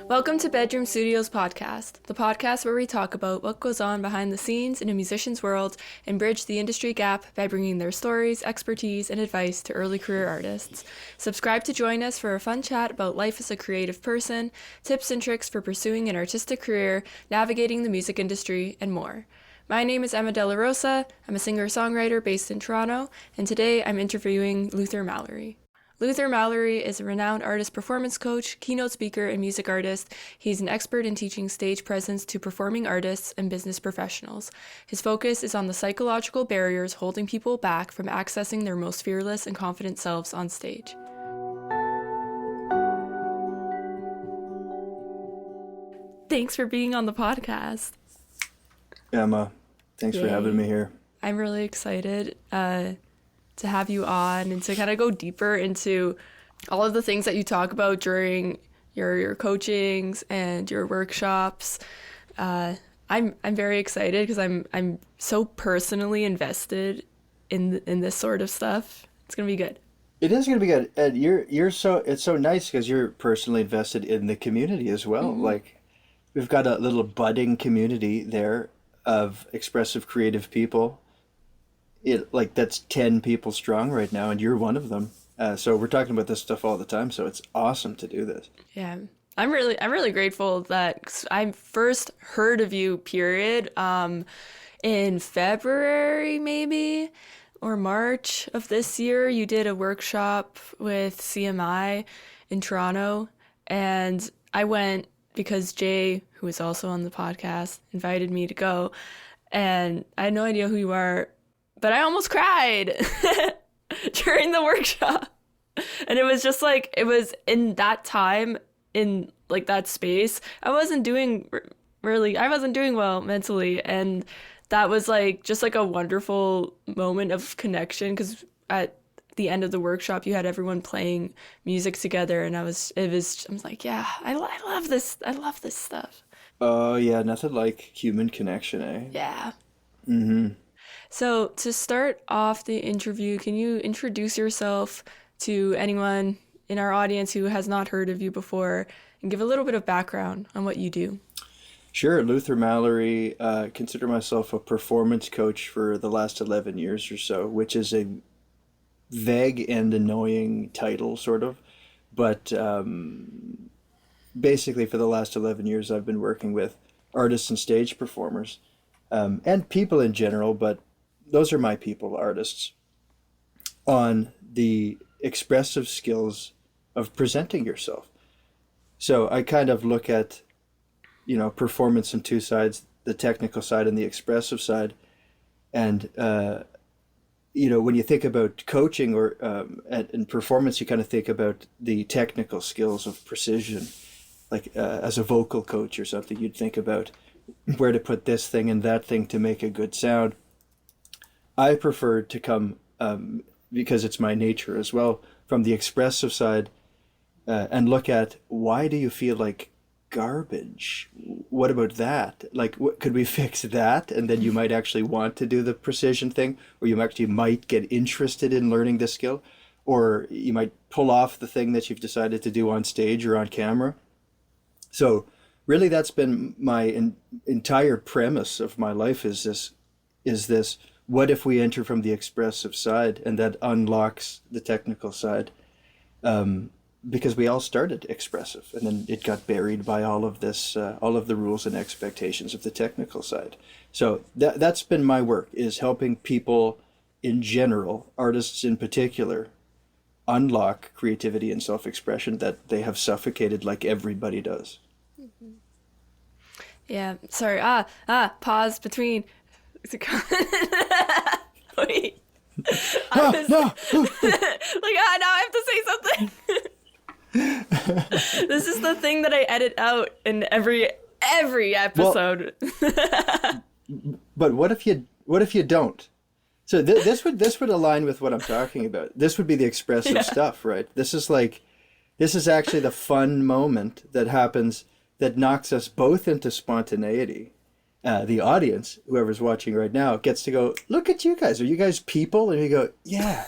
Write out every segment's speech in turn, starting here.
Welcome to Bedroom Studios Podcast, the podcast where we talk about what goes on behind the scenes in a musician's world and bridge the industry gap by bringing their stories, expertise, and advice to early career artists. Subscribe to join us for a fun chat about life as a creative person, tips and tricks for pursuing an artistic career, navigating the music industry, and more. My name is Emma Della Rossa. I'm a singer-songwriter based in Toronto, and today I'm interviewing Luther Mallory. Luther Mallory is a renowned artist performance coach, keynote speaker, and music artist. He's an expert in teaching stage presence to performing artists and business professionals. His focus is on the psychological barriers holding people back from accessing their most fearless and confident selves on stage. Thanks for being on the podcast. Emma, thanks for having me here. I'm really excited to have you on and to kind of go deeper into all of the things that you talk about during your coachings and your workshops. I'm very excited because I'm so personally invested in this sort of stuff. It's gonna be good. It is gonna be good. And it's so nice because you're personally invested in the community as well. Mm-hmm. Like we've got a little budding community there of expressive creative people. That's 10 people strong right now, and you're one of them. So we're talking about this stuff all the time. So it's awesome to do this. Yeah, I'm really grateful that I first heard of you. Period. In February maybe or March of this year, you did a workshop with CMI in Toronto, and I went because Jay, who is also on the podcast, invited me to go, and I had no idea who you are. But I almost cried during the workshop. And it was just like, it was in that time, in like that space, I wasn't doing well mentally. And that was like, just like a wonderful moment of connection. Because at the end of the workshop, you had everyone playing music together. And I was like, yeah, I love this. I love this stuff. Oh yeah, nothing like human connection, eh? Yeah. Mm-hmm. So to start off the interview, can you introduce yourself to anyone in our audience who has not heard of you before and give a little bit of background on what you do? Sure. Luther Mallory, consider myself a performance coach for the last 11 years or so, which is a vague and annoying title, sort of. But basically for the last 11 years, I've been working with artists and stage performers and people in general, but those are my people, artists, on the expressive skills of presenting yourself. So I kind of look at, performance on two sides, the technical side and the expressive side. And, when you think about coaching or in performance, you kind of think about the technical skills of precision. Like as a vocal coach or something, you'd think about where to put this thing and that thing to make a good sound. I prefer to come, because it's my nature as well, from the expressive side and look at, why do you feel like garbage? What about that? Like, could we fix that? And then you might actually want to do the precision thing, or you actually might get interested in learning the skill, or you might pull off the thing that you've decided to do on stage or on camera. So really that's been my entire premise of my life is this, what if we enter from the expressive side, and that unlocks the technical side? Because we all started expressive, and then it got buried by all of this, all of the rules and expectations of the technical side. So that's been my work, is helping people in general, artists in particular, unlock creativity and self-expression that they have suffocated like everybody does. Mm-hmm. Yeah, sorry. Pause between. Wait. No. Now I have to say something. This is the thing that I edit out in every episode. Well, but what if you don't? So this would align with what I'm talking about. This would be the expressive stuff, right? This is actually the fun moment that happens that knocks us both into spontaneity. The audience, whoever's watching right now, gets to go, look at you guys. Are you guys people? And you go, yeah.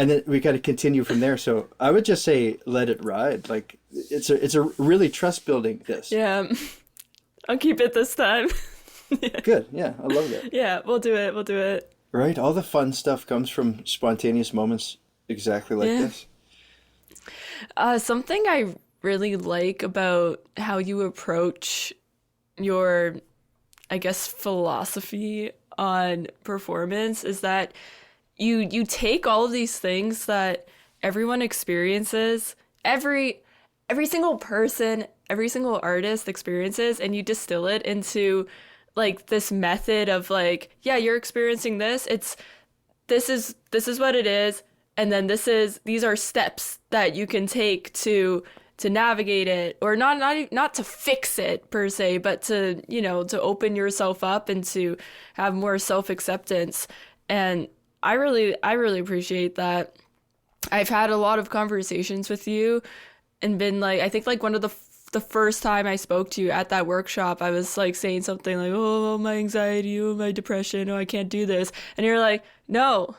And then we got to continue from there. So I would just say, let it ride. Like it's a really trust building this. Yeah. I'll keep it this time. Yeah. Good. Yeah. I love that. Yeah, we'll do it. We'll do it. Right. All the fun stuff comes from spontaneous moments exactly like Yeah. this. Something I really like about how you approach your, I guess, philosophy on performance is that you take all of these things that everyone experiences, every single person, every single artist experiences, and you distill it into like this method of like, yeah, you're experiencing this. It's this is what it is, and then these are steps that you can take to navigate it, or not to fix it per se, but to, to open yourself up and to have more self-acceptance. And I really appreciate that. I've had a lot of conversations with you and been like, I think like one of the first time I spoke to you at that workshop, I was like saying something like, oh, my anxiety, oh, my depression, oh, I can't do this. And you're like, no,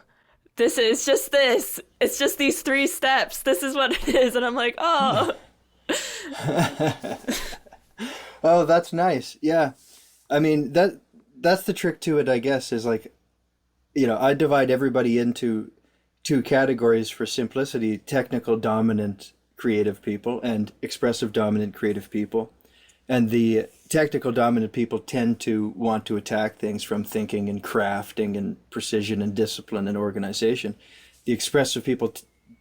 this is just this. It's just these 3 steps. This is what it is. And I'm like, oh. Oh, that's nice. Yeah. I mean, that's the trick to it, I guess, is like, I divide everybody into 2 categories for simplicity: technical dominant creative people and expressive dominant creative people. And the technical dominant people tend to want to attack things from thinking and crafting and precision and discipline and organization. The expressive people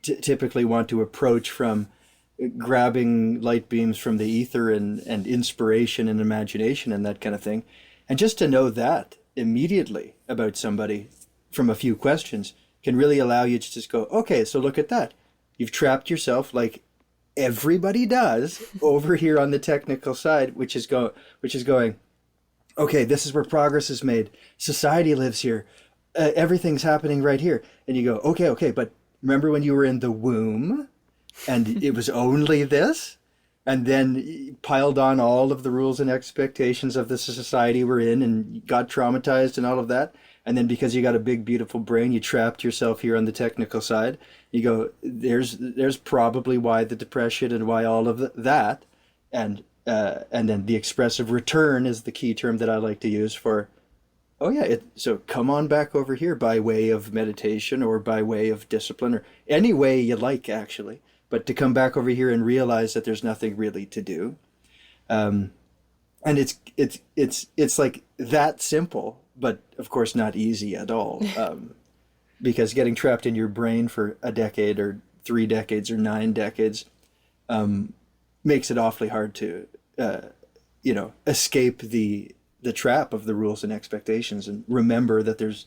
typically want to approach from grabbing light beams from the ether and inspiration and imagination and that kind of thing. And just to know that immediately about somebody from a few questions can really allow you to just go, okay, so look at that. You've trapped yourself like everybody does over here on the technical side, which is going, okay, this is where progress is made. Society lives here. Everything's happening right here. And you go, okay, but remember when you were in the womb and it was only this? And then piled on all of the rules and expectations of the society we're in and got traumatized and all of that. And then because you got a big, beautiful brain, you trapped yourself here on the technical side. You go, there's probably why the depression and why all of that. And then the expressive return is the key term that I like to use for, oh yeah, so come on back over here by way of meditation or by way of discipline or any way you like, actually. But to come back over here and realize that there's nothing really to do. And it's like that simple, but of course not easy at all. Because getting trapped in your brain for a decade or 3 decades or 9 decades makes it awfully hard to, escape the trap of the rules and expectations and remember that there's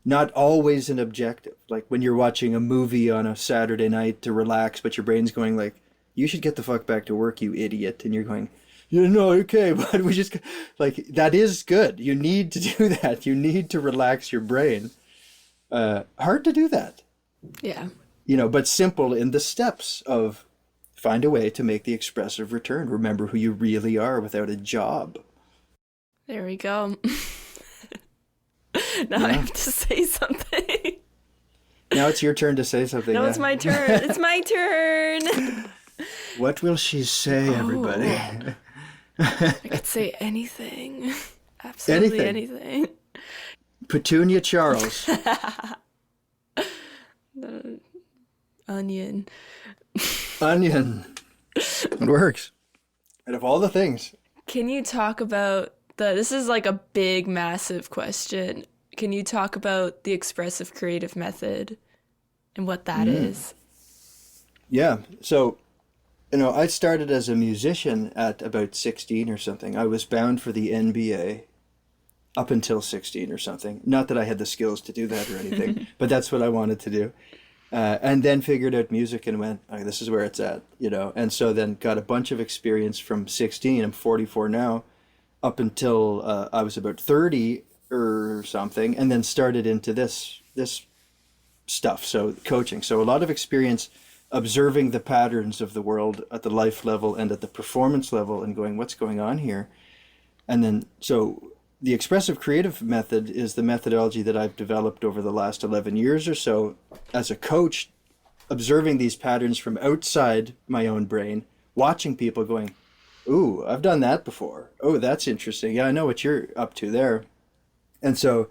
not always an objective. Like when you're watching a movie on a Saturday night to relax, but your brain's going like, you should get the fuck back to work, you idiot. And you're going, okay, but we just, like, that is good. You need to do that. You need to relax your brain. Hard to do that. Yeah. But simple in the steps of find a way to make the expressive return. Remember who you really are without a job. There we go. Now I have to say something. Now it's your turn to say something. No, it's my turn. It's my turn. What will she say, everybody? I could say anything. Absolutely anything. Petunia Charles. Onion. Onion. It works. And of all the things. Can you talk about this is like a big, massive question. Can you talk about the expressive creative method and what that is? Yeah. So, I started as a musician at about 16 or something. I was bound for the NBA up until 16 or something. Not that I had the skills to do that or anything, but that's what I wanted to do. And then figured out music and went, oh, this is where it's at, And so then got a bunch of experience from 16. I'm 44 now, up until I was about 30 or something, and then started into this stuff. So coaching. So a lot of experience observing the patterns of the world at the life level and at the performance level and going, what's going on here? And then, so the expressive creative method is the methodology that I've developed over the last 11 years or so as a coach, observing these patterns from outside my own brain, watching people going, ooh, I've done that before. Oh, that's interesting. Yeah, I know what you're up to there. And so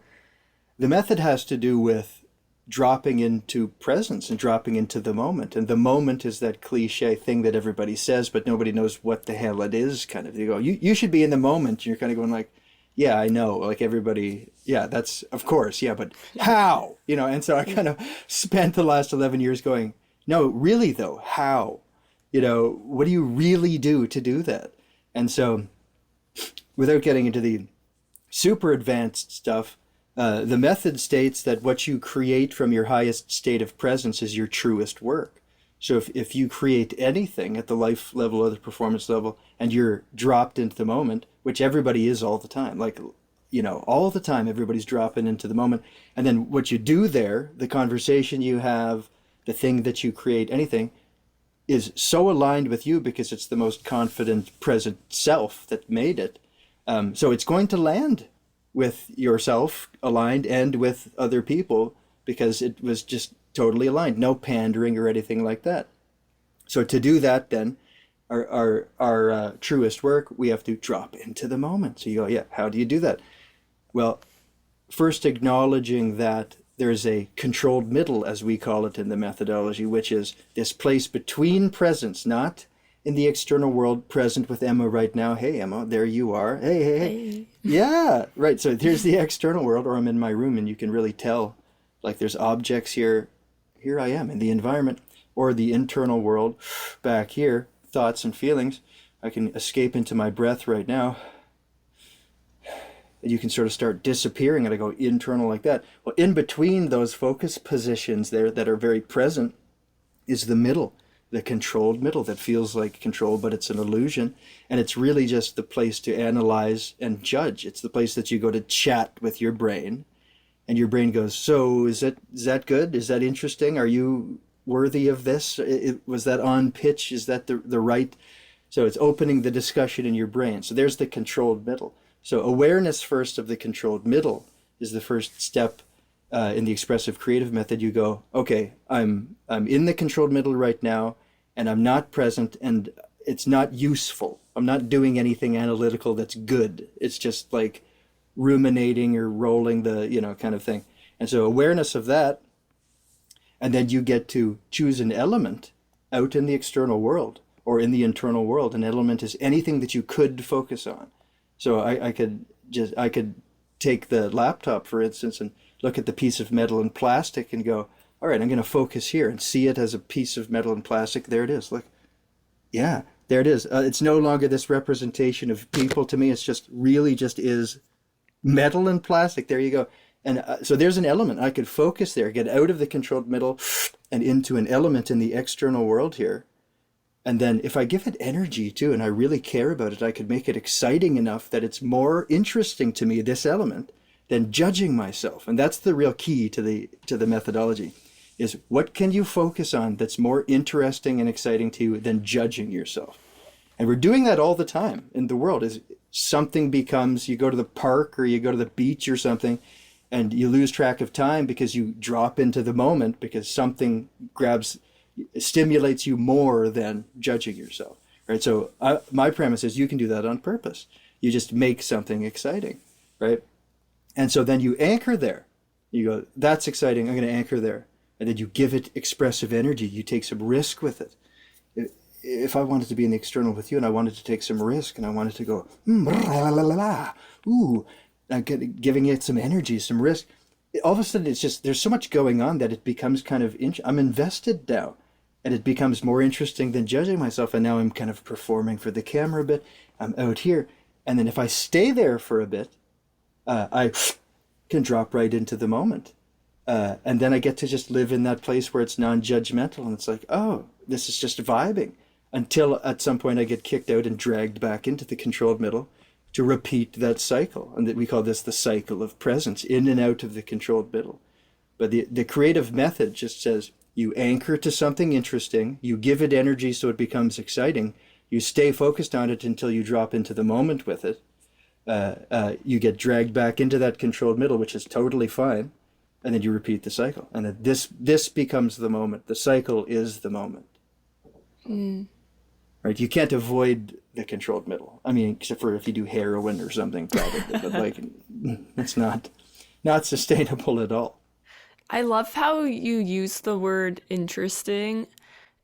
the method has to do with dropping into presence and dropping into the moment. And the moment is that cliche thing that everybody says, but nobody knows what the hell it is kind of. You go, you should be in the moment. You're kind of going like, yeah, I know. Like everybody, yeah, that's, of course, yeah, but how? And so I kind of spent the last 11 years going, no, really though, how? What do you really do to do that? And so without getting into the super advanced stuff, the method states that what you create from your highest state of presence is your truest work. So if you create anything at the life level or the performance level and you're dropped into the moment, which everybody is all the time, like, all the time, everybody's dropping into the moment. And then what you do there, the conversation you have, the thing that you create, anything, is so aligned with you because it's the most confident present self that made it. So it's going to land with yourself aligned and with other people because it was just totally aligned, no pandering or anything like that. So to do that, then our truest work, we have to drop into the moment. So you go, yeah, how do you do that? Well, first acknowledging that there's a controlled middle, as we call it in the methodology, which is this place between presence, not in the external world, present with Emma right now. Hey, Emma, there you are. Hey. Yeah, right. So here's the external world, or I'm in my room and you can really tell, like there's objects here. Here I am in the environment, or the internal world back here, thoughts and feelings. I can escape into my breath right now. And you can sort of start disappearing and I go internal like that. Well, in between those focus positions there that are very present is the middle, the controlled middle that feels like control, but it's an illusion. And it's really just the place to analyze and judge. It's the place that you go to chat with your brain. And your brain goes, so is that good? Is that interesting? Are you worthy of this? Was that on pitch? Is that the right? So it's opening the discussion in your brain. So there's the controlled middle. So awareness first of the controlled middle is the first step in the expressive creative method. You go, okay, I'm in the controlled middle right now, and I'm not present, and it's not useful. I'm not doing anything analytical that's good. It's just like ruminating or rolling the, kind of thing. And so awareness of that, and then you get to choose an element out in the external world or in the internal world. An element is anything that you could focus on. So I could take the laptop, for instance, and look at the piece of metal and plastic and go, all right, I'm going to focus here and see it as a piece of metal and plastic. There it is. Look. Yeah, there it is. It's no longer this representation of people to me. It's just really just is metal and plastic. There you go. And so there's an element. I could focus there, get out of the controlled middle and into an element in the external world here. And then if I give it energy too, and I really care about it, I could make it exciting enough that it's more interesting to me, this element, than judging myself. And that's the real key to the methodology, is what can you focus on that's more interesting and exciting to you than judging yourself? And we're doing that all the time in the world. Is something becomes, you go to the park or you go to the beach or something, and you lose track of time because you drop into the moment because something stimulates you more than judging yourself, right? So my premise is you can do that on purpose. You just make something exciting, right? And so then you anchor there. You go, that's exciting, I'm going to anchor there. And then you give it expressive energy. You take some risk with it. If I wanted to be in the external with you and I wanted to take some risk and I wanted to go, ooh, I'm giving it some energy, some risk. All of a sudden, it's just, there's so much going on that it becomes kind of, I'm invested now. And it becomes more interesting than judging myself. And now I'm kind of performing for the camera a bit. I'm out here. And then if I stay there for a bit, I can drop right into the moment. And then I get to just live in that place where it's non-judgmental. And it's like, oh, this is just vibing. Until at some point I get kicked out and dragged back into the controlled middle to repeat that cycle. And we call this the cycle of presence, in and out of the controlled middle. But the creative method just says, you anchor to something interesting, you give it energy so it becomes exciting, you stay focused on it until you drop into the moment with it, you get dragged back into that controlled middle, which is totally fine, and then you repeat the cycle, and then this becomes the moment. The cycle is the moment. Right? You can't avoid the controlled middle. I mean, except for if you do heroin or something, probably, but like it's not sustainable at all. I love how you use the word interesting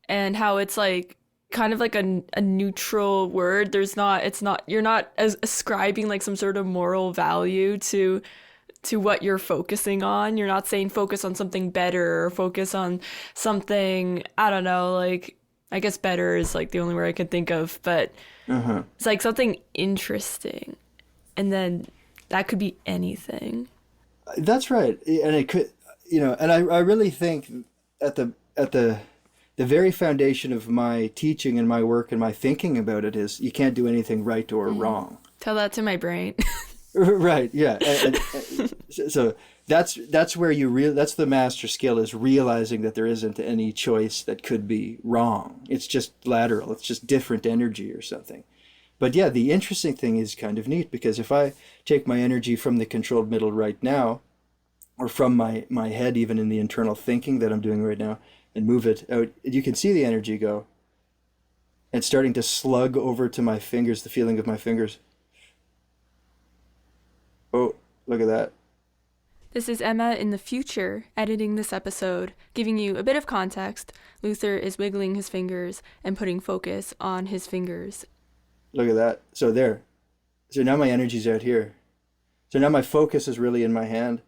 and how it's like kind of like a neutral word. You're not as ascribing like some sort of moral value to what you're focusing on. You're not saying focus on something better or focus on something, I don't know, like I guess better is like the only word I can think of, but it's like something interesting. And then that could be anything. That's right, and it could, and I really think at the very foundation of my teaching and my work and my thinking about it is you can't do anything right or wrong. Tell that to my brain. Right, yeah. So that's where that's the master skill, is realizing that there isn't any choice that could be wrong. It's just lateral. It's just different energy or something. But yeah, the interesting thing is kind of neat, because if I take my energy from the controlled middle right now, or from my head, even in the internal thinking that I'm doing right now, and move it out, you can see the energy go. It's starting to slug over to my fingers, the feeling of my fingers. Oh, look at that. This is Emma in the future editing this episode, giving you a bit of context. Luther is wiggling his fingers and putting focus on his fingers. Look at that. So there. So now my energy's out here. So now my focus is really in my hand,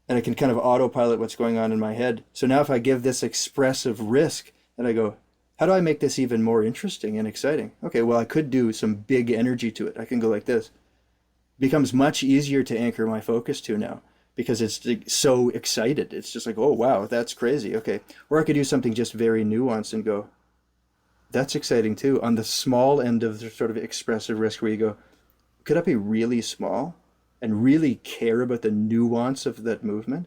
and I can kind of autopilot what's going on in my head. So now if I give this expressive risk, and I go, how do I make this even more interesting and exciting? Okay, well, I could do some big energy to it. I can go like this. It becomes much easier to anchor my focus to now, because it's like so excited. It's just like, oh, wow, that's crazy. Okay. Or I could do something just very nuanced and go, that's exciting too. On the small end of the sort of expressive risk, where you go, could I be really small and really care about the nuance of that movement?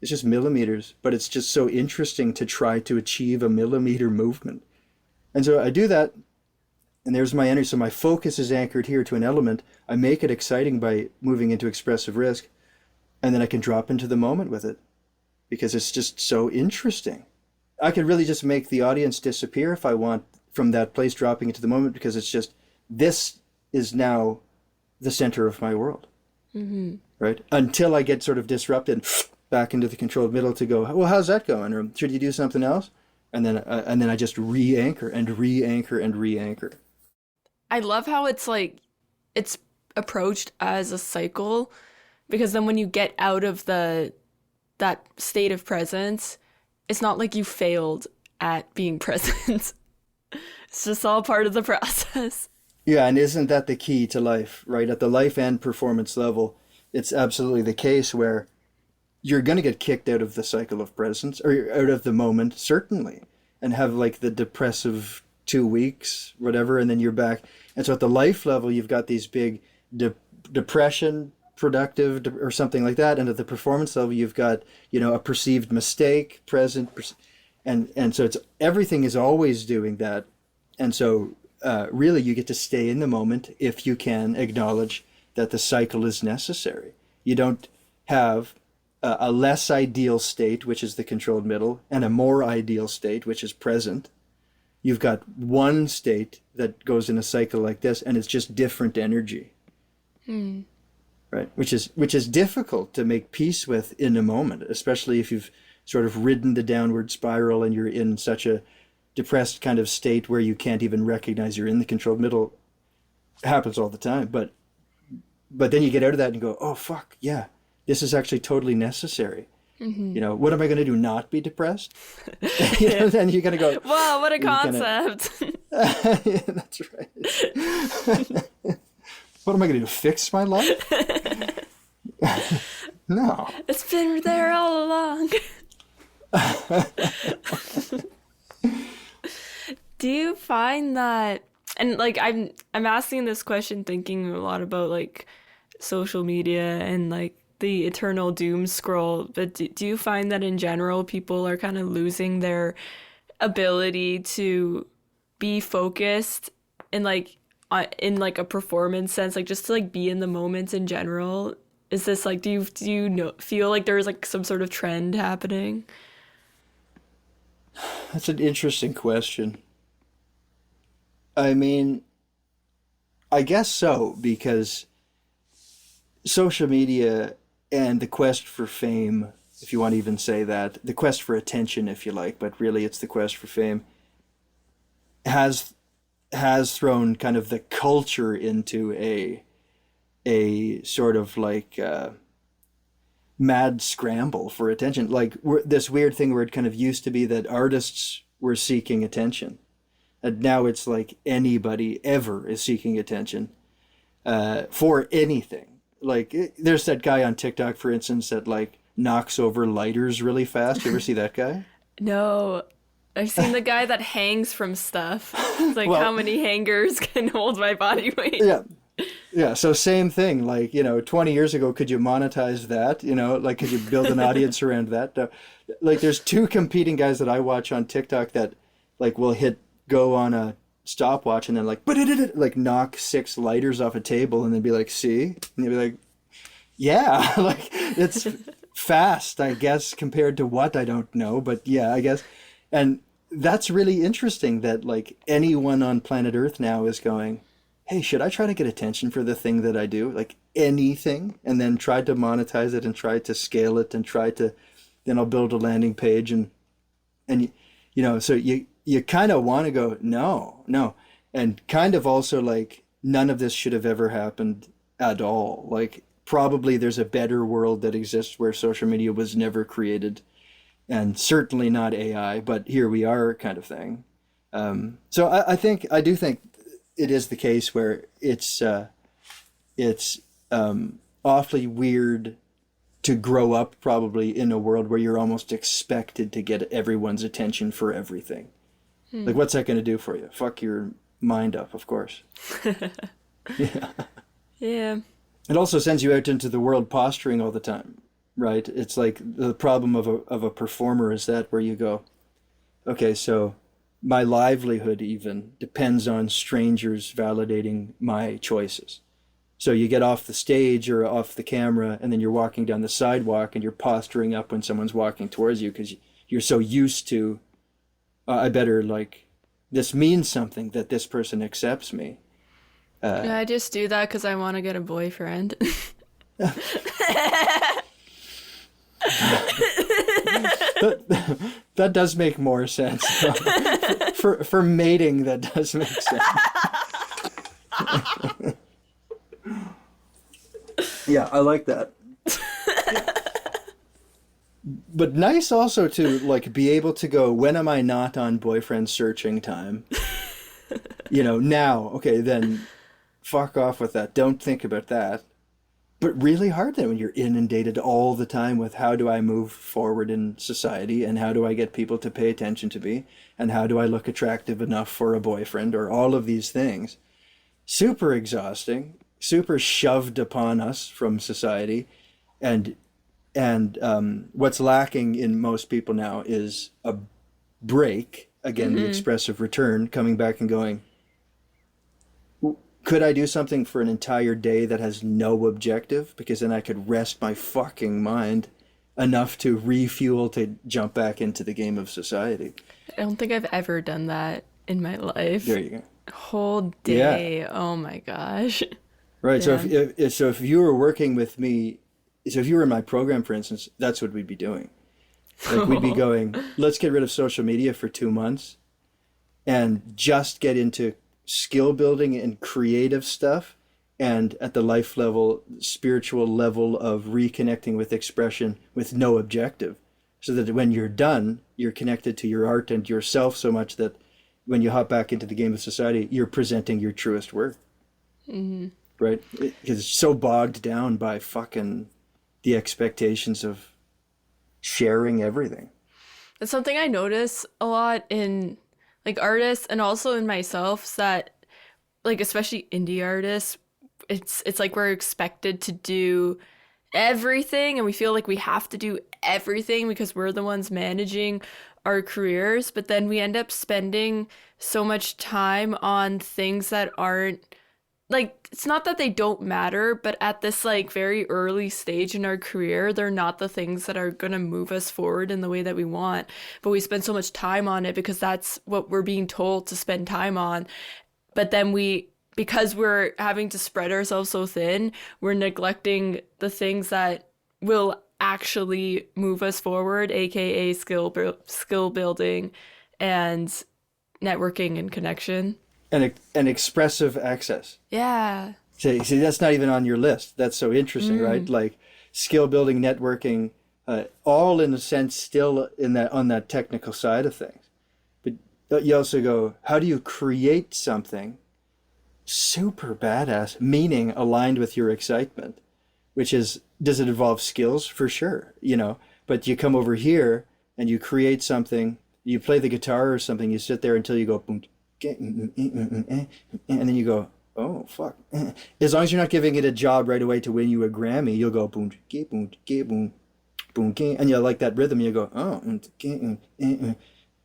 It's just millimeters, but it's just so interesting to try to achieve a millimeter movement. And so I do that, and there's my energy. So my focus is anchored here to an element. I make it exciting by moving into expressive risk, and then I can drop into the moment with it, because it's just so interesting. I could really just make the audience disappear if I want, from that place, dropping into the moment, because it's just, this is now the center of my world. Right? Until I get sort of disrupted back into the controlled middle to go, well, how's that going? Or should you do something else? And then I just re-anchor and re-anchor and re-anchor. I love how it's like, it's approached as a cycle, because then when you get out of that state of presence, it's not like you failed at being present. It's just all part of the process. Yeah, and isn't that the key to life, right? At the life and performance level, it's absolutely the case where you're going to get kicked out of the cycle of presence, or out of the moment, certainly, and have like the depressive 2 weeks, whatever, and then you're back. And so at the life level, you've got these big depression, productive, or something like that. And at the performance level, you've got, a perceived mistake, present, and so it's, everything is always doing that. And so really you get to stay in the moment if you can acknowledge that the cycle is necessary. You don't have a less ideal state, which is the controlled middle, and a more ideal state, which is present. You've got one state that goes in a cycle like this, and it's just different energy. Right? Which is difficult to make peace with in a moment, especially if you've sort of ridden the downward spiral and you're in such a depressed kind of state where you can't even recognize you're in the controlled middle. It happens all the time. But then you get out of that and go, oh, fuck, yeah, this is actually totally necessary. What am I going to do? Not be depressed? And you're going to go, wow, what a concept. Yeah, that's right. What am I going to do? Fix my life? No. It's been there all along. Do you find that, and like I'm asking this question thinking a lot about like social media and like the eternal doom scroll, but do you find that in general people are kind of losing their ability to be focused and like in like a performance sense, like just to like be in the moments in general? Is this like, do you know, feel like there's like some sort of trend happening? That's an interesting question. I mean, I guess so, because social media and the quest for fame, if you want to even say that, the quest for attention, if you like, but really it's the quest for fame, has thrown kind of the culture into a sort of like mad scramble for attention. Like this weird thing where it kind of used to be that artists were seeking attention, and now it's like anybody ever is seeking attention for anything. Like there's that guy on TikTok, for instance, that like knocks over lighters really fast. You ever see that guy? No, I've seen the guy that hangs from stuff. It's like, how Well, many hangers can hold my body weight? yeah. Yeah, so same thing. Like, 20 years ago, could you monetize that? Like, could you build an audience around that? Like, there's two competing guys that I watch on TikTok that, like, will hit go on a stopwatch and then, like knock six lighters off a table and then be like, see? And you'll be like, yeah, like, it's fast, I guess, compared to what, I don't know. But yeah, I guess. And that's really interesting that, like, anyone on planet Earth now is going, hey, should I try to get attention for the thing that I do? Like anything, and then try to monetize it and try to scale it and then I'll build a landing page and so you kind of want to go, no. And kind of also like none of this should have ever happened at all. Like probably there's a better world that exists where social media was never created and certainly not AI, but here we are kind of thing. So I do think it is the case where it's awfully weird to grow up probably in a world where you're almost expected to get everyone's attention for everything. Like, what's that going to do for you? Fuck your mind up, of course. Yeah. Yeah. It also sends you out into the world posturing all the time, right? It's like the problem of a performer is that where you go, okay, so my livelihood even depends on strangers validating my choices. So you get off the stage or off the camera and then you're walking down the sidewalk and you're posturing up when someone's walking towards you because you're so used to, I better like, this means something that this person accepts me. Yeah, I just do that because I want to get a boyfriend. That does make more sense. For mating, that does make sense. Yeah, I like that. But nice also to like be able to go, when am I not on boyfriend searching time? Now, okay, then fuck off with that. Don't think about that. But really hard then when you're inundated all the time with how do I move forward in society and how do I get people to pay attention to me and how do I look attractive enough for a boyfriend or all of these things. Super exhausting, super shoved upon us from society. And what's lacking in most people now is a break, again, the expressive return, coming back and going, could I do something for an entire day that has no objective? Because then I could rest my fucking mind enough to refuel to jump back into the game of society. I don't think I've ever done that in my life. There you go. Whole day. Yeah. Oh my gosh. Right. Yeah. So if you were working with me, so if you were in my program, for instance, that's what we'd be doing. Like we'd be going, let's get rid of social media for 2 months and just get into skill building and creative stuff, and at the life level, spiritual level of reconnecting with expression with no objective, so that when you're done, you're connected to your art and yourself so much that when you hop back into the game of society, you're presenting your truest work. Mm-hmm. Right? Because it's so bogged down by fucking the expectations of sharing everything. It's something I notice a lot in like artists and also in myself, is that like especially indie artists, it's like we're expected to do everything and we feel like we have to do everything because we're the ones managing our careers, but then we end up spending so much time on things that aren't like, it's not that they don't matter, but at this like very early stage in our career, they're not the things that are going to move us forward in the way that we want. But we spend so much time on it because that's what we're being told to spend time on. But then because we're having to spread ourselves so thin, we're neglecting the things that will actually move us forward, aka skill building and networking and connection. And expressive access. Yeah. See, that's not even on your list. That's so interesting, right? Like skill building, networking, all in a sense still in that on that technical side of things. But you also go, how do you create something super badass, meaning aligned with your excitement? Which is, does it involve skills? For sure, But you come over here and you create something. You play the guitar or something. You sit there until you go boom. And then you go, oh fuck. As long as you're not giving it a job right away to win you a Grammy, you'll go boom, boom, boom, boom, and you like that rhythm. You go, oh,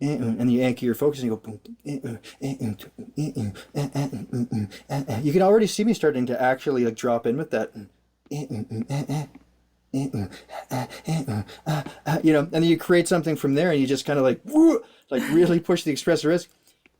and you anchor your focus and you go boom. You can already see me starting to actually like drop in with that. And then you create something from there, and you just kind of like really push the expressive risk.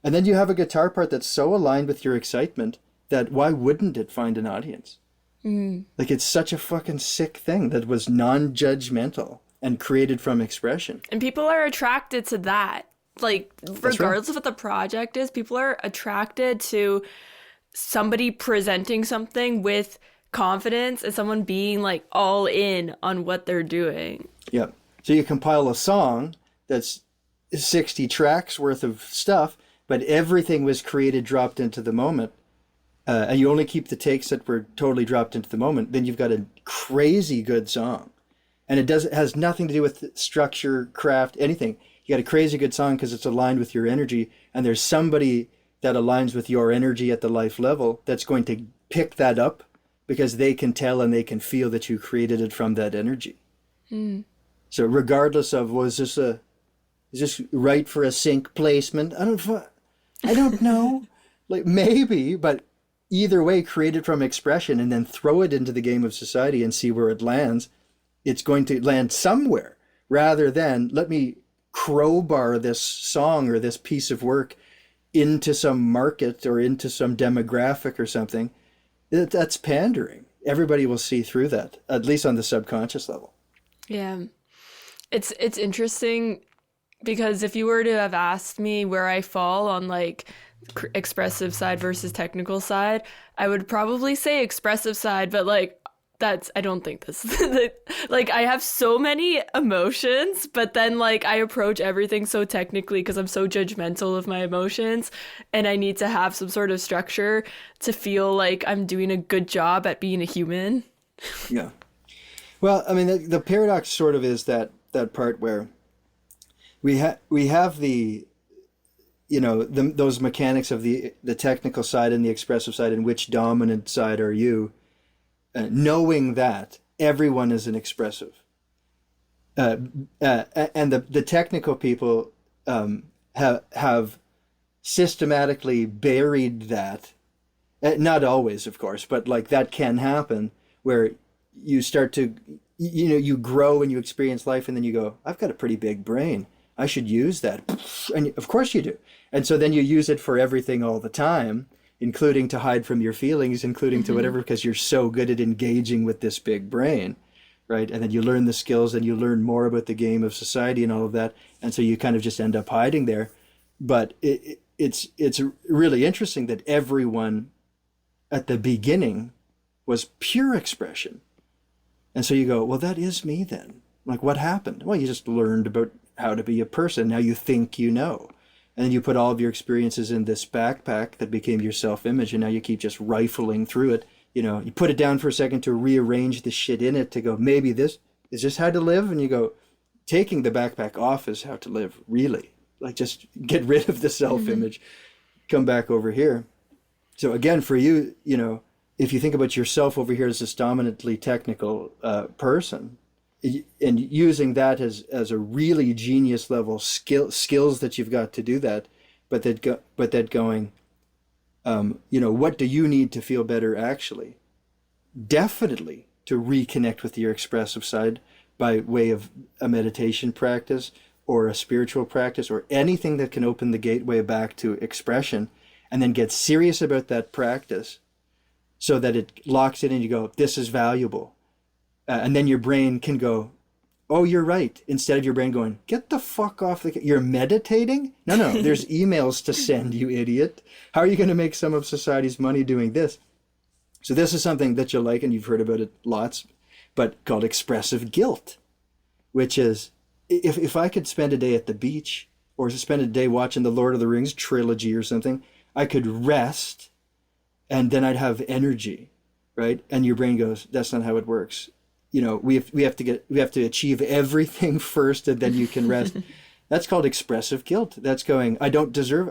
And then you have a guitar part that's so aligned with your excitement that why wouldn't it find an audience? Like it's such a fucking sick thing that was non-judgmental and created from expression. And people are attracted to that. Like, regardless of what the project is, people are attracted to somebody presenting something with confidence and someone being like all in on what they're doing. Yeah. So you compile a song that's 60 tracks worth of stuff, but everything was created, dropped into the moment, and you only keep the takes that were totally dropped into the moment, then you've got a crazy good song. And it has nothing to do with structure, craft, anything. You got a crazy good song because it's aligned with your energy, and there's somebody that aligns with your energy at the life level that's going to pick that up because they can tell and they can feel that you created it from that energy. So regardless of, is this right for a sync placement? I don't know. Like maybe, but either way, create it from expression and then throw it into the game of society and see where it lands. It's going to land somewhere rather than let me crowbar this song or this piece of work into some market or into some demographic or something. That's pandering. Everybody will see through that, at least on the subconscious level. Yeah. It's interesting because if you were to have asked me where I fall on like expressive side versus technical side, I would probably say expressive side, but like I don't think this like I have so many emotions, but then like I approach everything so technically because I'm so judgmental of my emotions, and I need to have some sort of structure to feel like I'm doing a good job at being a human. Yeah. Well, I mean, the paradox sort of is that part where we have the, those mechanics of the technical side and the expressive side, and which dominant side are you? Knowing that everyone is an expressive, and the technical people have systematically buried that. Not always, of course, but like that can happen where you start to, you grow and you experience life, and then you go, I've got a pretty big brain. I should use that. And of course you do. And so then you use it for everything all the time, including to hide from your feelings, including to whatever, because you're so good at engaging with this big brain, right? And then you learn the skills and you learn more about the game of society and all of that. And so you kind of just end up hiding there. But it's really interesting that everyone at the beginning was pure expression. And so you go, well, that is me then. Like, what happened? Well, you just learned about how to be a person. Now you think you know. And then you put all of your experiences in this backpack that became your self-image, and now you keep just rifling through it. You put it down for a second to rearrange the shit in it to go, maybe this is just how to live? And you go, taking the backpack off is how to live, really. Like, just get rid of the self-image, come back over here. So again, for you, if you think about yourself over here as this dominantly technical person, and using that as a really genius level skills that you've got to do that, but that going, what do you need to feel better actually? Definitely to reconnect with your expressive side by way of a meditation practice or a spiritual practice or anything that can open the gateway back to expression, and then get serious about that practice so that it locks in and you go, this is valuable. And then your brain can go, oh, you're right. Instead of your brain going, get the fuck off you're meditating? No, there's emails to send, you idiot. How are you going to make some of society's money doing this? So this is something that you'll like, and you've heard about it lots, but called expressive guilt, which is, if I could spend a day at the beach or spend a day watching the Lord of the Rings trilogy or something, I could rest and then I'd have energy, right? And your brain goes, that's not how it works. We have to achieve everything first and then you can rest. That's called expressive guilt. That's going, I'm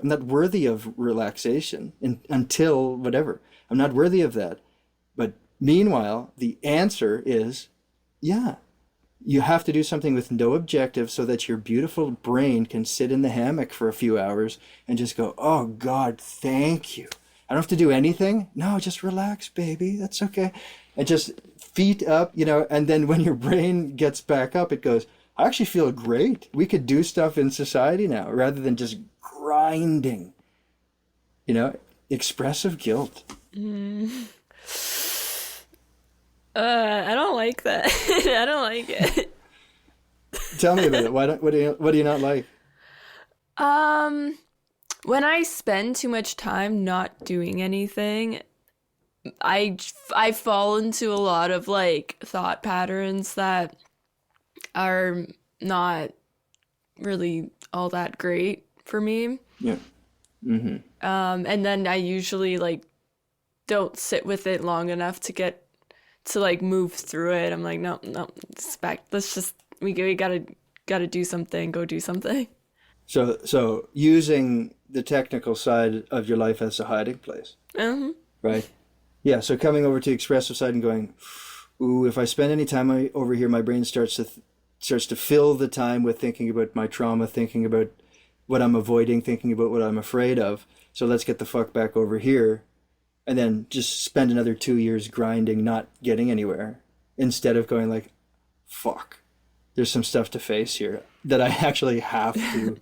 not worthy of relaxation until whatever. I'm not worthy of that. But meanwhile, the answer is, yeah, you have to do something with no objective so that your beautiful brain can sit in the hammock for a few hours and just go, oh God, thank you. I don't have to do anything. No, just relax, baby. That's okay. And just feet up, and then when your brain gets back up, it goes, I actually feel great. We could do stuff in society now rather than just grinding, expressive guilt. I don't like that. I don't like it. Tell me about it. What do you not like? When I spend too much time not doing anything, I fall into a lot of thought patterns that are not really all that great for me. Yeah. Mm-hmm. And then I usually don't sit with it long enough to get to move through it. I'm like, no, it's back. Let's just we gotta do something. Go do something. So using the technical side of your life as a hiding place, right? Yeah. So coming over to the expressive side and going, ooh, if I spend any time over here, my brain starts to fill the time with thinking about my trauma, thinking about what I'm avoiding, thinking about what I'm afraid of. So let's get the fuck back over here. And then just spend another 2 years grinding, not getting anywhere, instead of going fuck, there's some stuff to face here that I actually have to,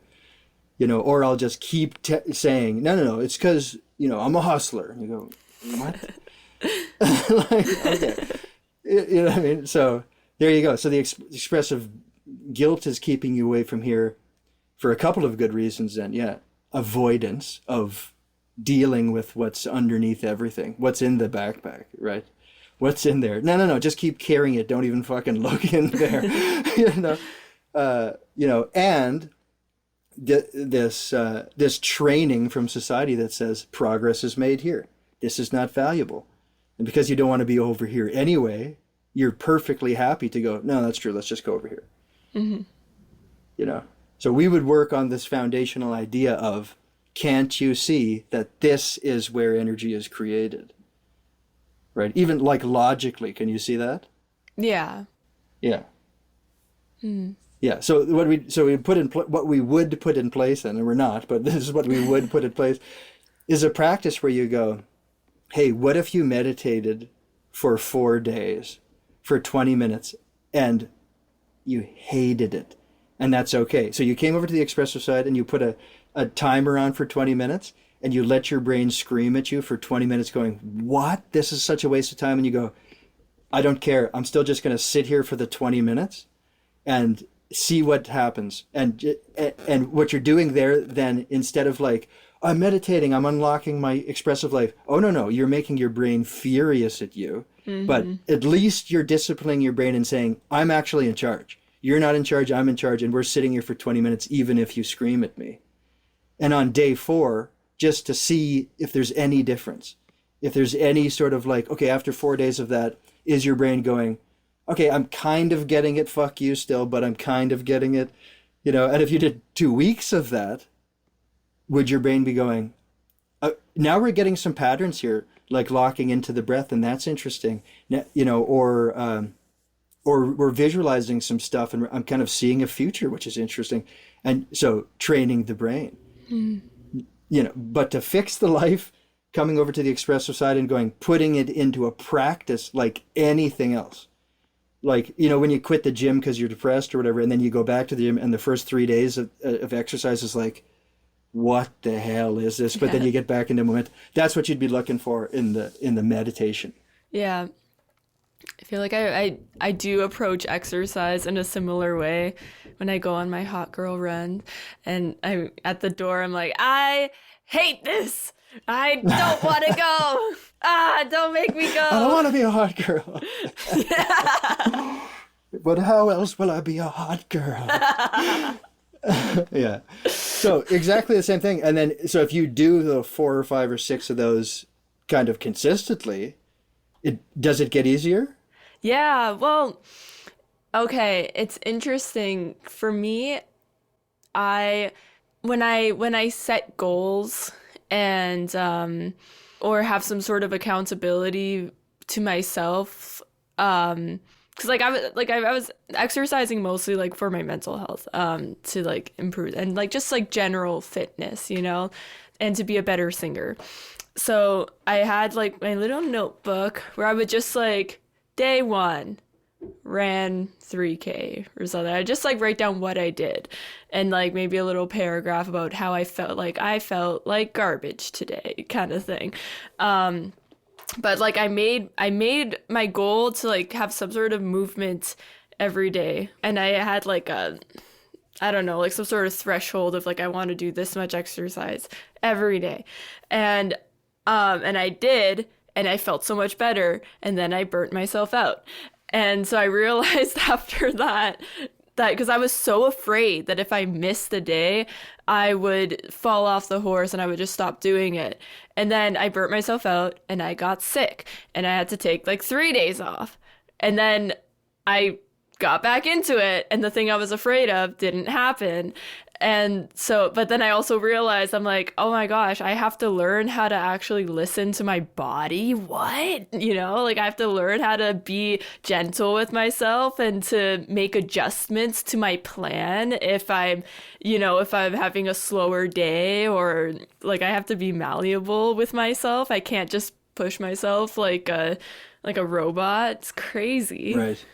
or I'll just keep saying, no, it's because, I'm a hustler. And you go, what? Okay. You know what I mean? So there you go. So the expressive guilt is keeping you away from here for a couple of good reasons then. Yeah. Avoidance of dealing with what's underneath everything, what's in the backpack, right? What's in there? No, just keep carrying it. Don't even fucking look in there. And this training from society that says progress is made here. This is not valuable. And because you don't want to be over here anyway, you're perfectly happy to go, no, that's true. Let's just go over here. Mm-hmm. So we would work on this foundational idea of, can't you see that this is where energy is created? Right? Even logically, can you see that? Yeah. Yeah. Yeah. So what we would put in place, and we're not, but this is what we would put in place, is a practice where you go, hey, what if you meditated for 4 days, for 20 minutes, and you hated it? And that's okay. So you came over to the expressive side and you put a timer on for 20 minutes and you let your brain scream at you for 20 minutes going, what? This is such a waste of time. And you go, I don't care. I'm still just going to sit here for the 20 minutes and see what happens. And what you're doing there then, instead of I'm meditating, I'm unlocking my expressive life. Oh, no, you're making your brain furious at you. Mm-hmm. But at least you're disciplining your brain and saying, I'm actually in charge. You're not in charge, I'm in charge, and we're sitting here for 20 minutes, even if you scream at me. And on day 4, just to see if there's any difference, if there's any sort of okay, after 4 days of that, is your brain going, okay, I'm kind of getting it, fuck you still, but I'm kind of getting it, and if you did 2 weeks of that, would your brain be going, now we're getting some patterns here, locking into the breath, and that's interesting, or or we're visualizing some stuff and I'm kind of seeing a future, which is interesting. And so training the brain, but to fix the life, coming over to the expressive side and putting it into a practice like anything else. Like, when you quit the gym because you're depressed or whatever, and then you go back to the gym and the first 3 days of exercise is like, what the hell is this? But then you get back into momentum. That's what you'd be looking for in the meditation. Yeah. I feel like I do approach exercise in a similar way when I go on my hot girl run, and I'm at the door, I'm like, I hate this. I don't want to go. Don't make me go. I don't want to be a hot girl. But how else will I be a hot girl? Yeah. So exactly the same thing. And then, so if you do the 4 or 5 or 6 of those kind of consistently, does it get easier? Yeah, well, okay, it's interesting. For me, when I set goals and or have some sort of accountability to myself, because I was exercising mostly like for my mental health, to like improve and like just like general fitness, and to be a better singer. So I had like my little notebook where I would just like day 1 ran 3K or something. I just like write down what I did and like maybe a little paragraph about how I felt like garbage today kind of thing. But like I made my goal to like have some sort of movement every day, and I had like I don't know, like some sort of threshold of like I want to do this much exercise every day. And I did, and I felt so much better, and then I burnt myself out. And so I realized after that because I was so afraid that if I missed the day, I would fall off the horse and I would just stop doing it. And then I burnt myself out and I got sick and I had to take like 3 days off. And then I got back into it and the thing I was afraid of didn't happen. And so, but then I also realized, I'm like, oh my gosh, I have to learn how to actually listen to my body. What? Like I have to learn how to be gentle with myself and to make adjustments to my plan if I'm having a slower day, or like I have to be malleable with myself. I can't just push myself like a robot. It's crazy. Right.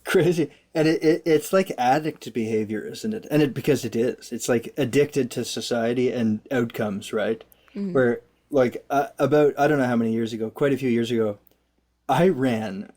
Crazy. And it's like addict behavior, isn't it? And because it is. It's like addicted to society and outcomes, right? Mm-hmm. Where like about, I don't know how many years ago, quite a few years ago, I ran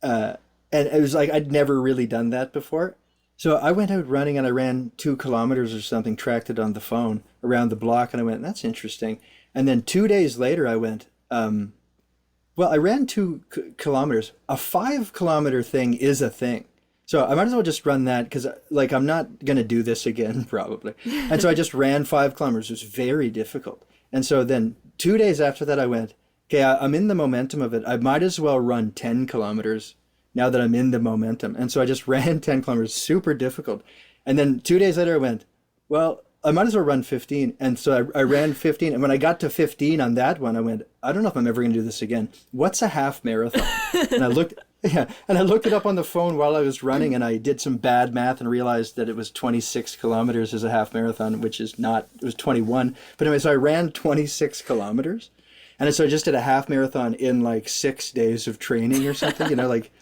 and it was like I'd never really done that before. So I went out running and I ran 2 kilometers or something, tracked it on the phone around the block, and I went, that's interesting. And then 2 days later I went, well, I ran 2 kilometers. A 5-kilometer thing is a thing. So I might as well just run that because like I'm not going to do this again probably. And so I just ran 5 kilometers. It was very difficult. And so then 2 days after that I went, okay, I'm in the momentum of it. I might as well run 10 kilometers now that I'm in the momentum. And so I just ran 10 kilometers, super difficult. And then 2 days later I went, well, I might as well run 15. And so I ran 15. And when I got to 15 on that one, I went, I don't know if I'm ever going to do this again. What's a half marathon? And I looked it up on the phone while I was running, and I did some bad math and realized that it was 26 kilometers as a half marathon, which is not, it was 21. But anyway, so I ran 26 kilometers. And so I just did a half marathon in like 6 days of training or something, like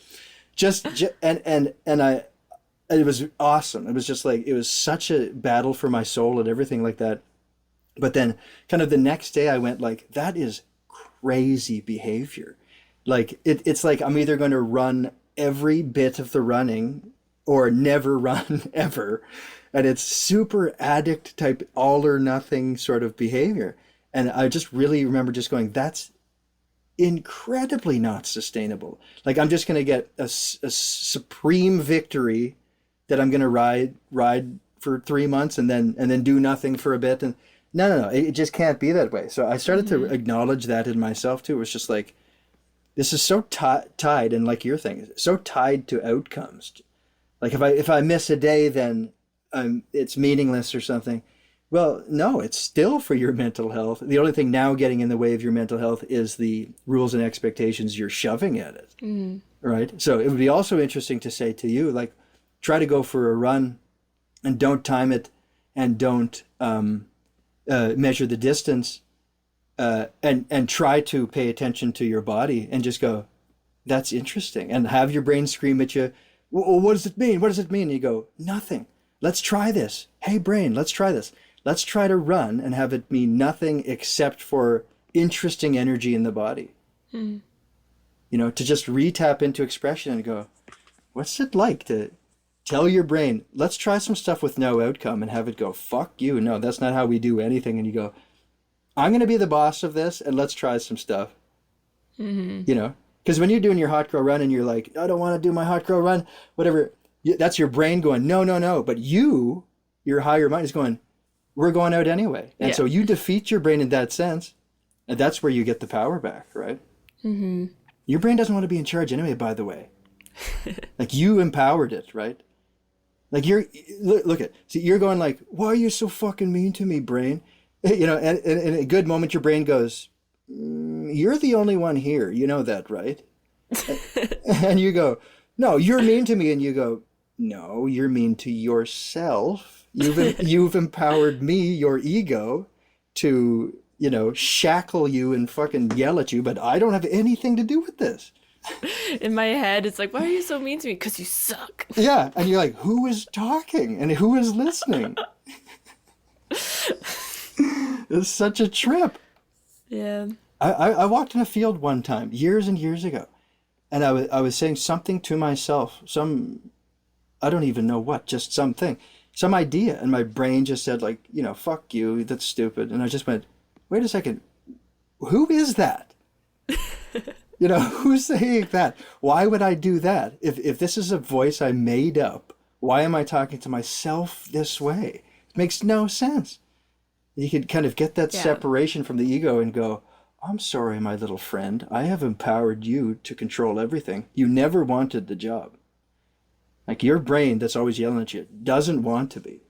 it was awesome. It was just like, it was such a battle for my soul and everything like that. But then kind of the next day I went like, that is crazy behavior. Like it's like I'm either going to run every bit of the running or never run ever. And it's super addict type, all or nothing sort of behavior. And I just really remember just going, that's incredibly not sustainable. Like I'm just going to get a supreme victory that I'm going to ride for 3 months and then do nothing for a bit. And no, it just can't be that way. So I started to acknowledge that in myself too. It was just like, this is so tied, and like your thing, so tied to outcomes. Like if I miss a day, then it's meaningless or something. Well, no, it's still for your mental health. The only thing now getting in the way of your mental health is the rules and expectations you're shoving at it. Mm. right? So it would be also interesting to say to you, like, try to go for a run and don't time it and don't measure the distance, and try to pay attention to your body and just go, that's interesting. And have your brain scream at you, well, what does it mean? What does it mean? And you go, nothing. Let's try this. Hey, brain, let's try this. Let's try to run and have it mean nothing except for interesting energy in the body. Mm. You know, to just re-tap into expression and go, what's it like to tell your brain, let's try some stuff with no outcome, and have it go, fuck you. No, that's not how we do anything. And you go, I'm going to be the boss of this, and let's try some stuff. Mm-hmm. You know, because when you're doing your hot girl run and you're like, I don't want to do my hot girl run, whatever, that's your brain going, no, no, no. But you, your higher mind is going, we're going out anyway. And so you defeat your brain in that sense. And that's where you get the power back, right? Mm-hmm. Your brain doesn't want to be in charge anyway, by the way. Like, you empowered it, right? Like, look at, see, you're going like, why are you so fucking mean to me, brain? You know, and in a good moment, your brain goes, you're the only one here. You know that, right? And you go, no, you're mean to me. And you go, no, you're mean to yourself. You've empowered me, your ego, to, you know, shackle you and fucking yell at you, but I don't have anything to do with this. In my head, it's like, why are you so mean to me? Because you suck. Yeah. And you're like, who is talking and who is listening? It's such a trip. Yeah. I walked in a field one time, years and years ago, and I was saying something to myself, I don't even know what, just something, some idea, and my brain just said, like, you know, fuck you, that's stupid. And I just went, wait a second, who is that? You know, who's saying that? Why would I do that? If this is a voice I made up, why am I talking to myself this way? It makes no sense. You could kind of get that separation from the ego and go, I'm sorry, my little friend. I have empowered you to control everything. You never wanted the job. Like, your brain that's always yelling at you doesn't want to be.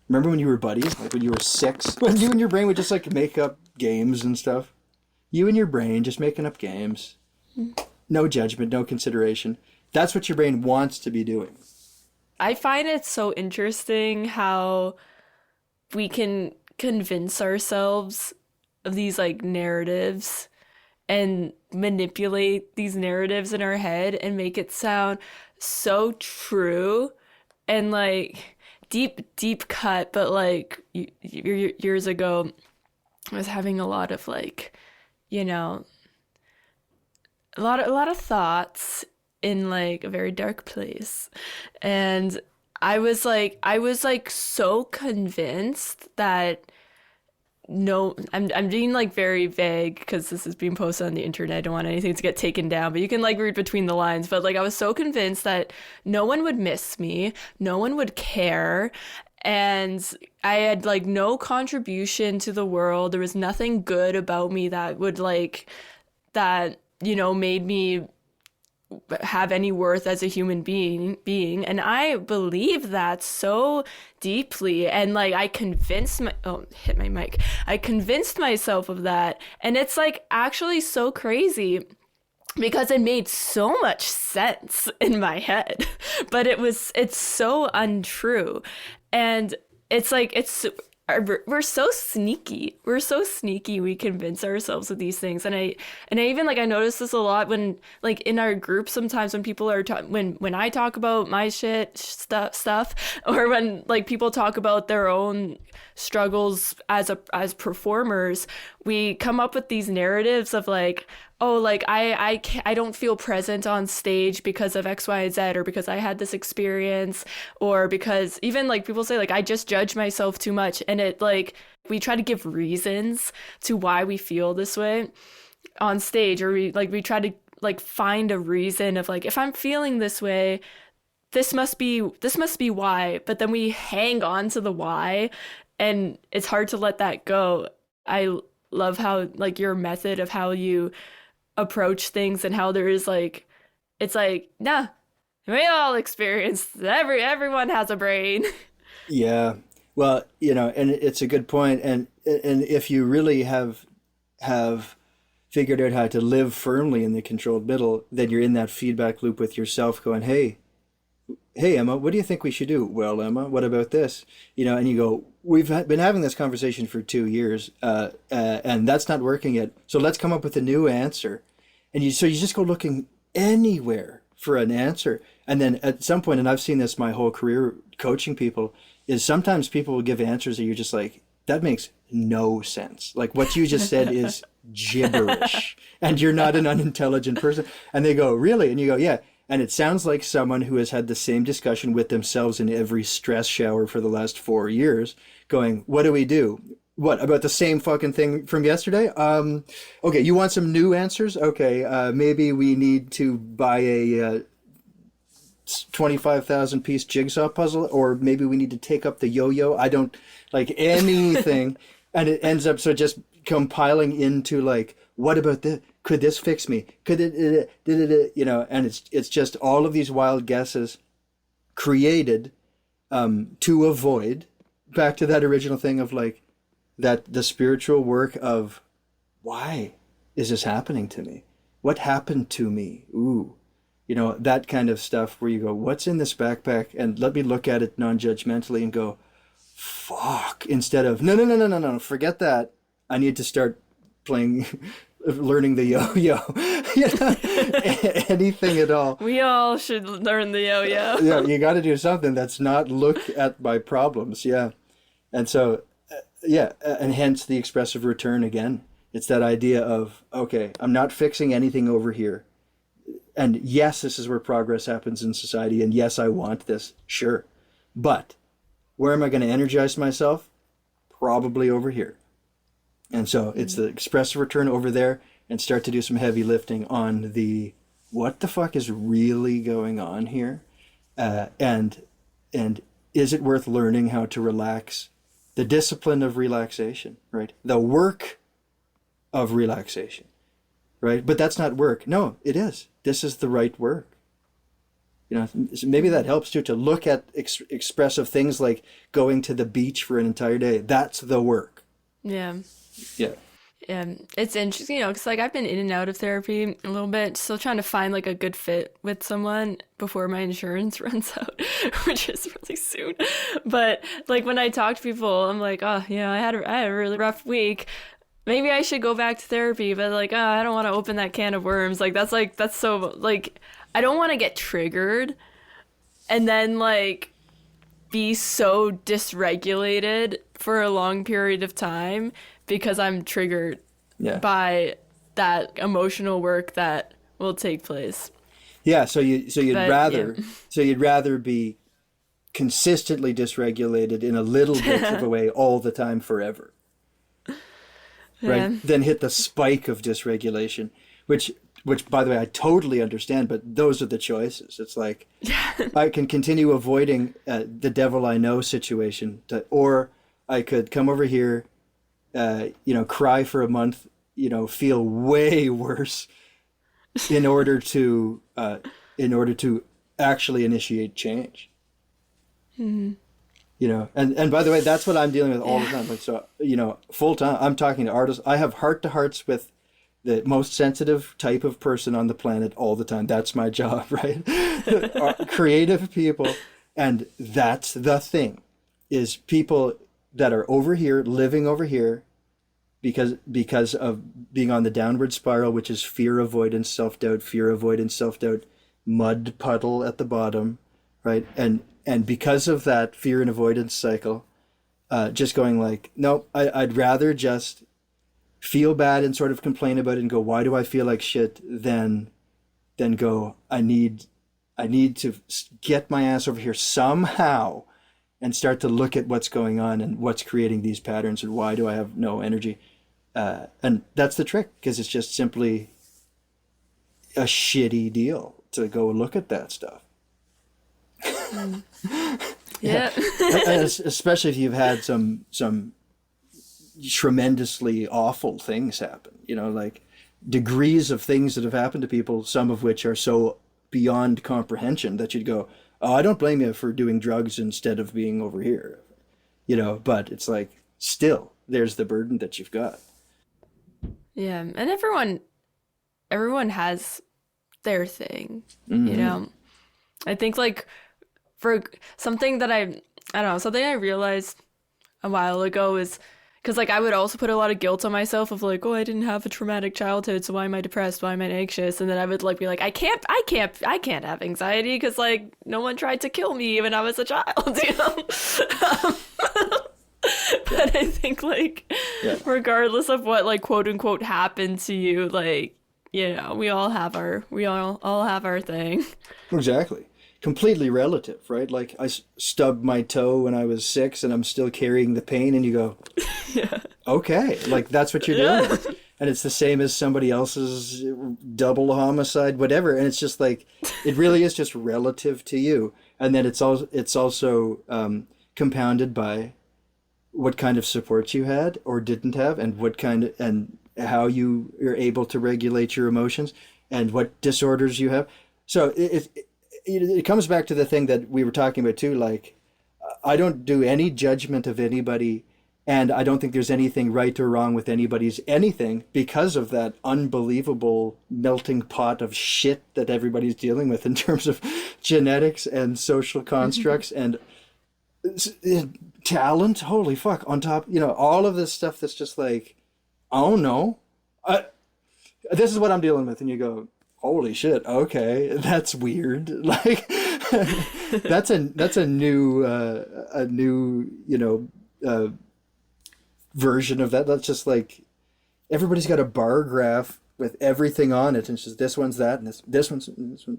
Remember when you were buddies? Like when you were 6? When you and your brain would just like make up games and stuff? You and your brain just making up games. No judgment, no consideration. That's what your brain wants to be doing. I find it so interesting how we can convince ourselves of these like narratives and manipulate these narratives in our head and make it sound so true and like deep cut. But like years ago, I was having a lot of like, you know, a lot of thoughts in like a very dark place, and I was like so convinced that no, I'm being like very vague because this is being posted on the internet. I don't want anything to get taken down, but you can like read between the lines. But like I was so convinced that no one would miss me, no one would care, and I had like no contribution to the world. There was nothing good about me that would like that, you know, made me have any worth as a human being, and I believe that so deeply. And like I convinced I convinced myself of that, and it's like actually so crazy because it made so much sense in my head, but it's so untrue. And it's like we're so sneaky. We're so sneaky. We convince ourselves of these things. And I even like I notice this a lot when like in our group sometimes when people are when I talk about my stuff or when like people talk about their own struggles as performers, we come up with these narratives of like, oh, like I don't feel present on stage because of X, Y, and Z, or because I had this experience, or because even like people say like I just judge myself too much, and it like we try to give reasons to why we feel this way on stage, or we try to like find a reason of like if I'm feeling this way, this must be why, but then we hang on to the why, and it's hard to let that go. I love how like your method of how you approach things and how there is like it's like nah, we all experience everyone has a brain. Yeah, well, you know, and it's a good point. And if you really have figured out how to live firmly in the controlled middle, then you're in that feedback loop with yourself going, hey, Emma, what do you think we should do? Well, Emma, what about this? And you go, we've been having this conversation for 2 years, and that's not working yet. So let's come up with a new answer. So you just go looking anywhere for an answer. And then at some point, and I've seen this my whole career coaching people, is sometimes people will give answers that you're just like, that makes no sense. Like what you just said is gibberish, and you're not an unintelligent person. And they go, really? And you go, yeah. And it sounds like someone who has had the same discussion with themselves in every stress shower for the last 4 years, going, what do we do? What, about the same fucking thing from yesterday? Okay, you want some new answers? Okay, maybe we need to buy a 25,000 piece jigsaw puzzle, or maybe we need to take up the yo-yo. I don't like anything. And it ends up so just compiling into like, what about this? Could this fix me? Could it, and it's just all of these wild guesses created to avoid, back to that original thing of like, that the spiritual work of, why is this happening to me? What happened to me? Ooh, that kind of stuff where you go, what's in this backpack? And let me look at it non-judgmentally and go, fuck, instead of, no, forget that. I need to start playing, learning the yo-yo, anything at all. We all should learn the yo-yo. Yeah, you got to do something that's not look at my problems. Yeah. And so, and hence the expressive return again. It's that idea of, okay, I'm not fixing anything over here. And yes, this is where progress happens in society. And yes, I want this. Sure. But where am I going to energize myself? Probably over here. And so it's the expressive return over there, and start to do some heavy lifting on the, what the fuck is really going on here? And is it worth learning how to relax? The discipline of relaxation, right? The work of relaxation, right? But that's not work. No, it is. This is the right work. Maybe that helps too, to look at expressive things like going to the beach for an entire day. That's the work. Yeah. Yeah. It's interesting, because like I've been in and out of therapy a little bit, still trying to find like a good fit with someone before my insurance runs out, which is really soon. But like when I talk to people, I'm like, oh, I had a really rough week. Maybe I should go back to therapy, but like, I don't want to open that can of worms. Like that's so like, I don't want to get triggered and then like be so dysregulated for a long period of time because I'm triggered by that emotional work that will take place. Yeah, so you'd rather be consistently dysregulated in a little bit of a way all the time forever. Right? Then hit the spike of dysregulation, which by the way I totally understand, but those are the choices. It's like I can continue avoiding the devil I know situation, or I could come over here, cry for a month, feel way worse in order to actually initiate change. Mm-hmm. And by the way, that's what I'm dealing with all the time. Like, so, full time, I'm talking to artists. I have heart to hearts with the most sensitive type of person on the planet all the time. That's my job, right? Creative people. And that's the thing, is people that are over here, living over here, because of being on the downward spiral, which is fear avoidance, self-doubt, mud puddle at the bottom, right? And because of that fear and avoidance cycle, just going like, nope, I'd rather just feel bad and sort of complain about it and go, why do I feel like shit? Than go, I need to get my ass over here somehow and start to look at what's going on and what's creating these patterns and why do I have no energy. And that's the trick, because it's just simply a shitty deal to go look at that stuff. Yeah. Especially if you've had some tremendously awful things happen, like degrees of things that have happened to people, some of which are so beyond comprehension that you'd go, oh, I don't blame you for doing drugs instead of being over here, but it's like, still, there's the burden that you've got. Yeah, and everyone has their thing, you know. I think like for something that I don't know, something I realized a while ago is because like I would also put a lot of guilt on myself of like, oh, I didn't have a traumatic childhood, so why am I depressed? Why am I anxious? And then I would like be like, I can't have anxiety because like no one tried to kill me when I was a child, you know. Um, Yeah. but I think like Yeah. regardless of what like quote unquote happened to you, like you know, we all have our thing. Exactly. Completely relative, right? Like stubbed my toe when I was 6 and I'm still carrying the pain, and you go, Yeah. okay, like that's what you're dealing Yeah. with. And it's the same as somebody else's double homicide, whatever. And it's just like, it really is just relative to you. And then it's also compounded by what kind of support you had or didn't have, and what kind of, and how you are able to regulate your emotions, and what disorders you have. So it comes back to the thing that we were talking about too. Like, I don't do any judgment of anybody, and I don't think there's anything right or wrong with anybody's anything, because of that unbelievable melting pot of shit that everybody's dealing with in terms of genetics and social constructs and talent. Holy fuck! On top, all of this stuff that's just like, oh no, this is what I'm dealing with, and you go, holy shit, okay, that's weird. Like, that's a new version of that. That's just like, everybody's got a bar graph with everything on it, and it's just this one's that, and this one's this one,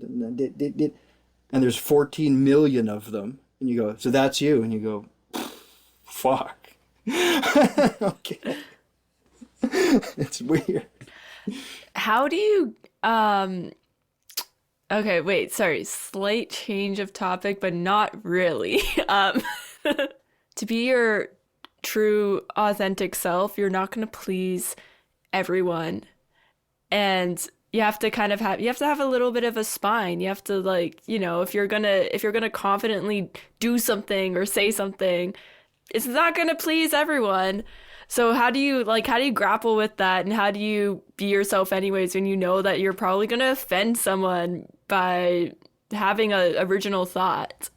and there's 14 million of them, and you go, so that's you, and you go, fuck. Okay. It's weird. How do you okay, wait, sorry, slight change of topic, but not really. To be your true authentic self, you're not going to please everyone. And you have to have a little bit of a spine. You have to like, you know, if you're going to confidently do something or say something, it's not going to please everyone. So how do you grapple with that, and how do you be yourself anyways when you know that you're probably going to offend someone by having a original thought?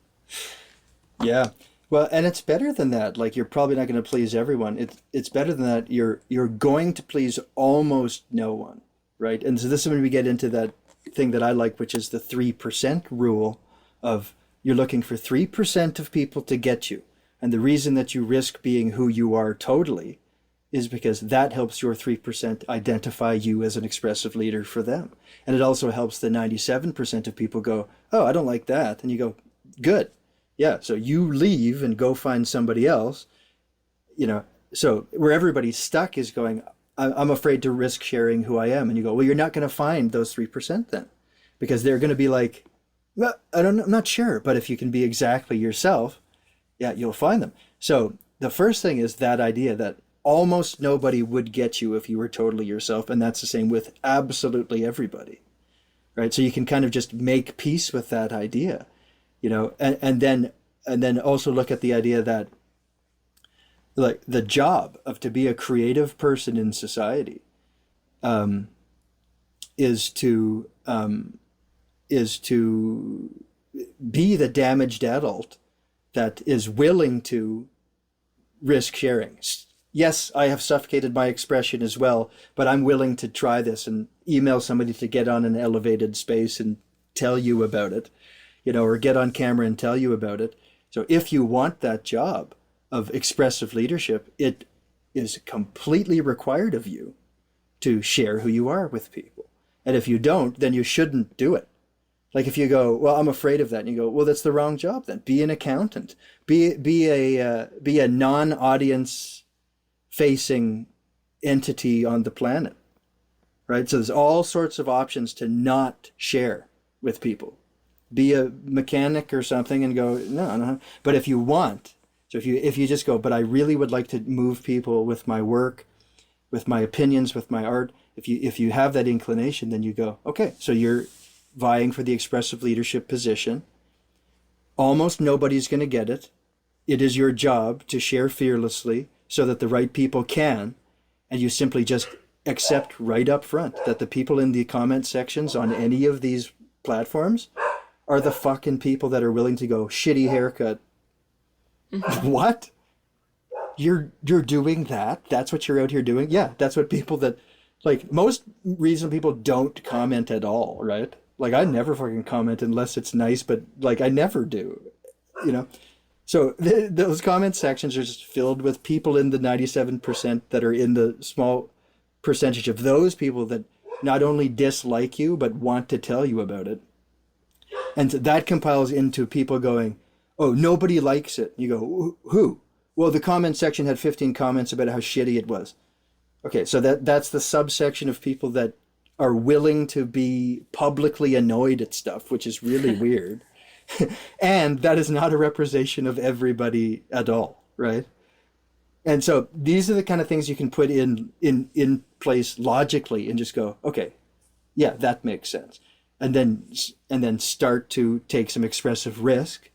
Yeah. Well, and it's better than that. Like, you're probably not going to please everyone. It's better than that. You're going to please almost no one, right? And so this is when we get into that thing that I like, which is the 3% rule of, you're looking for 3% of people to get you. And the reason that you risk being who you are totally is because that helps your 3% identify you as an expressive leader for them. And it also helps the 97% of people go, oh, I don't like that. And you go, good. Yeah, so you leave and go find somebody else, So where everybody's stuck is going, I'm afraid to risk sharing who I am. And you go, well, you're not going to find those 3% then, because they're going to be like, well, I don't know, I'm not sure. But if you can be exactly yourself, yeah, you'll find them. So the first thing is that idea that almost nobody would get you if you were totally yourself. And that's the same with absolutely everybody, right? So you can kind of just make peace with that idea. And then also look at the idea that, like, the job of to be a creative person in society is to be the damaged adult that is willing to risk sharing. Yes, I have suffocated my expression as well, but I'm willing to try this and email somebody to get on an elevated space and tell you about it. Or get on camera and tell you about it. So if you want that job of expressive leadership, it is completely required of you to share who you are with people. And if you don't, then you shouldn't do it. Like, if you go, well, I'm afraid of that, and you go, well, that's the wrong job then. Be an accountant. Be a non-audience facing entity on the planet, right? So there's all sorts of options to not share with people. Be a mechanic or something and go, no. But if you want, so if you just go, but I really would like to move people with my work, with my opinions, with my art. If you have that inclination, then you go, okay, so you're vying for the expressive leadership position. Almost nobody's going to get it. It is your job to share fearlessly so that the right people can, and you simply just accept right up front that the people in the comment sections on any of these platforms are the fucking people that are willing to go, shitty haircut. What? You're doing that? That's what you're out here doing? Yeah, that's what people that, like, most reasonable people don't comment at all, right? Like, I never fucking comment unless it's nice, but, like, I never do, you know? So those comment sections are just filled with people in the 97% that are in the small percentage of those people that not only dislike you, but want to tell you about it. And that compiles into people going, oh, nobody likes it. You go, who? Well, the comment section had 15 comments about how shitty it was. Okay, so that's the subsection of people that are willing to be publicly annoyed at stuff, which is really weird. And that is not a representation of everybody at all, right? And so these are the kind of things you can put in place logically and just go, okay, yeah, that makes sense. And then start to take some expressive risk,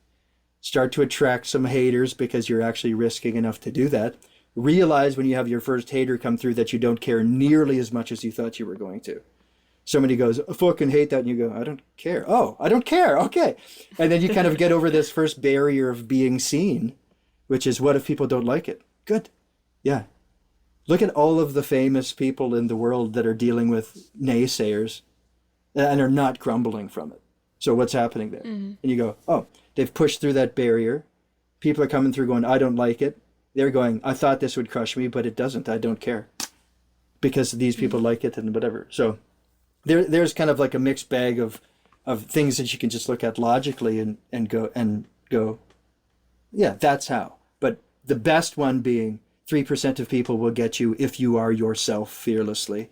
start to attract some haters because you're actually risking enough to do that. Realize when you have your first hater come through that you don't care nearly as much as you thought you were going to. Somebody goes, I fucking hate that. And you go, I don't care. Oh, I don't care. Okay. And then you kind of get over this first barrier of being seen, which is, what if people don't like it? Good. Yeah. Look at all of the famous people in the world that are dealing with naysayers and are not crumbling from it. So what's happening there? Mm-hmm. And you go, oh, they've pushed through that barrier. People are coming through going, I don't like it. They're going, I thought this would crush me, but it doesn't. I don't care. Because these people like it and whatever. So there's kind of like a mixed bag of things that you can just look at logically and go, yeah, that's how. But the best one being 3% of people will get you if you are yourself fearlessly.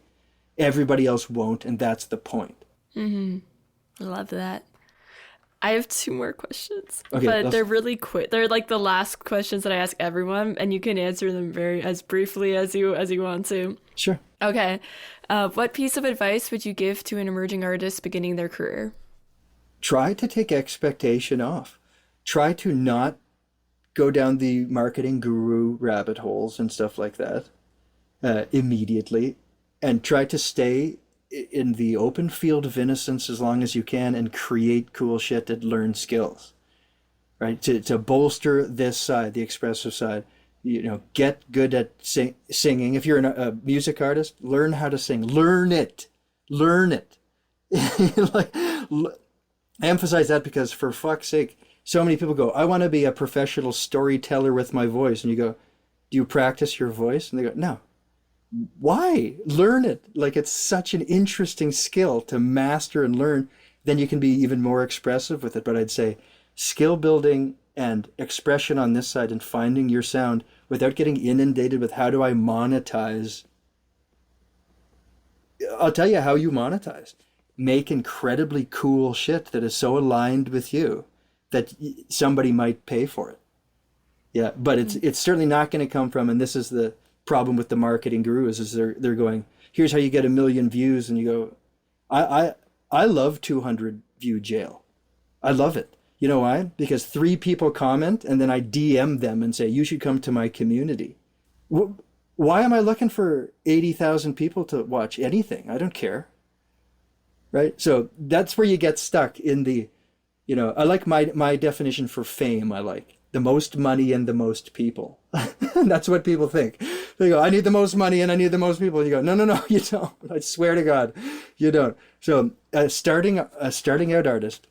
Everybody else won't, and that's the point. Mm-hmm. I love that. I have 2 more questions, okay, but they're really quick. They're like the last questions that I ask everyone, and you can answer them as briefly as you want to. Sure. Okay. What piece of advice would you give to an emerging artist beginning their career? Try to take expectation off. Try to not go down the marketing guru rabbit holes and stuff like that immediately, and try to stay in the open field of innocence as long as you can and create cool shit and learn skills, right? To bolster this side, the expressive side, get good at singing. If you're a music artist, learn how to sing. Learn it. Like, I emphasize that because, for fuck's sake, so many people go, I want to be a professional storyteller with my voice. And you go, do you practice your voice? And they go, no. Why? Learn it. Like, it's such an interesting skill to master and learn. Then you can be even more expressive with it. But I'd say skill building and expression on this side and finding your sound without getting inundated with how do I monetize. I'll tell you how you monetize. Make incredibly cool shit that is so aligned with you that somebody might pay for it. Yeah, but it's certainly not going to come from, and this is the problem with the marketing gurus, is they're going, here's how you get 1 million views, and you go, I love 200 view jail. I love it. You know why? Because 3 people comment and then I DM them and say, you should come to my community. Why am I looking for 80,000 people to watch anything? I don't care. Right? So that's where you get stuck in the, I like my definition for fame. I like the most money and the most people. That's what people think. They go, I need the most money and I need the most people. You go, no, you don't. I swear to God, you don't. So starting out artist,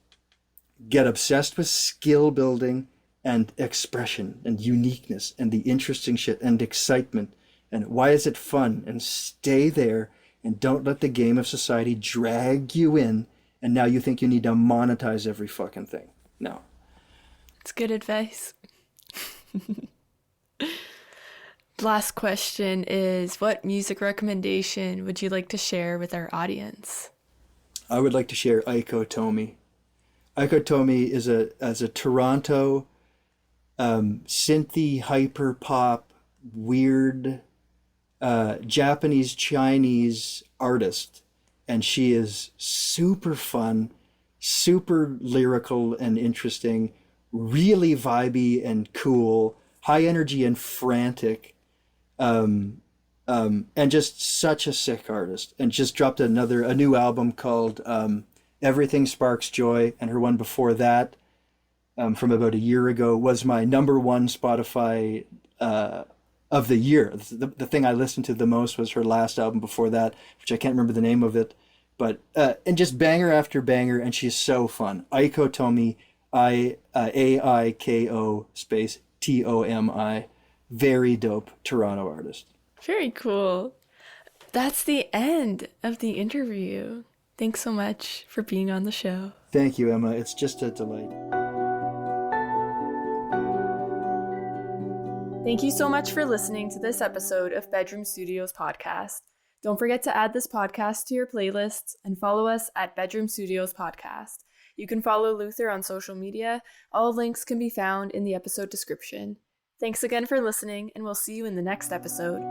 get obsessed with skill building and expression and uniqueness and the interesting shit and excitement and why is it fun, and stay there and don't let the game of society drag you in and now you think you need to monetize every fucking thing. No. It's good advice. Last question is, what music recommendation would you like to share with our audience? I would like to share Aiko Tomi. Aiko Tomi is a Toronto synthy hyper pop weird Japanese Chinese artist, and she is super fun, super lyrical and interesting, really vibey and cool, high energy and frantic. and just such a sick artist, and just dropped a new album called Everything Sparks Joy, and her one before that, from about a year ago, was my number one Spotify of the year. The thing I listened to the most was her last album before that, which I can't remember the name of it, but and just banger after banger, and she's so fun. Aiko Tomi, Aiko space Tomi, very dope Toronto artist. Very cool. That's the end of the interview. Thanks so much for being on the show. Thank you, Emma. It's just a delight. Thank you so much for listening to this episode of Bedroom Studios Podcast. Don't forget to add this podcast to your playlists and follow us at Bedroom Studios Podcast. You can follow Luther on social media. All links can be found in the episode description. Thanks again for listening, and we'll see you in the next episode.